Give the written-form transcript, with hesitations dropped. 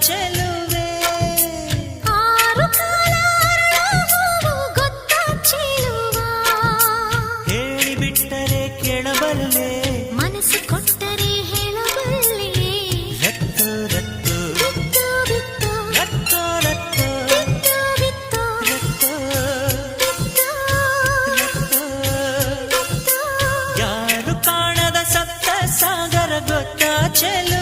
ಚೆಲುವೆ ಆರು ಕಾಲ ಅರಳುವುದು ಗೊತ್ತಾ ಚೆಲುವ ಹೇಳಿಬಿಟ್ಟರೆ ಕೇಳಬಲ್ಲೆ ಮನಸ್ಸು ಕೊಟ್ಟರೆ ಹೇಳಬಲ್ಲೆ ರತ್ತು ರತ್ತು ಬಿತ್ತು ಬಿತ್ತು ರತ್ತು ರತ್ತು ಬಿತ್ತು ಬಿತ್ತು ರತ್ತು ಬಿತ್ತು ರತ್ತು. ಯಾರು ಕಾಣದ ಸಪ್ತ ಸಾಗರ ಗೊತ್ತಾ ಚೆಲುವೆ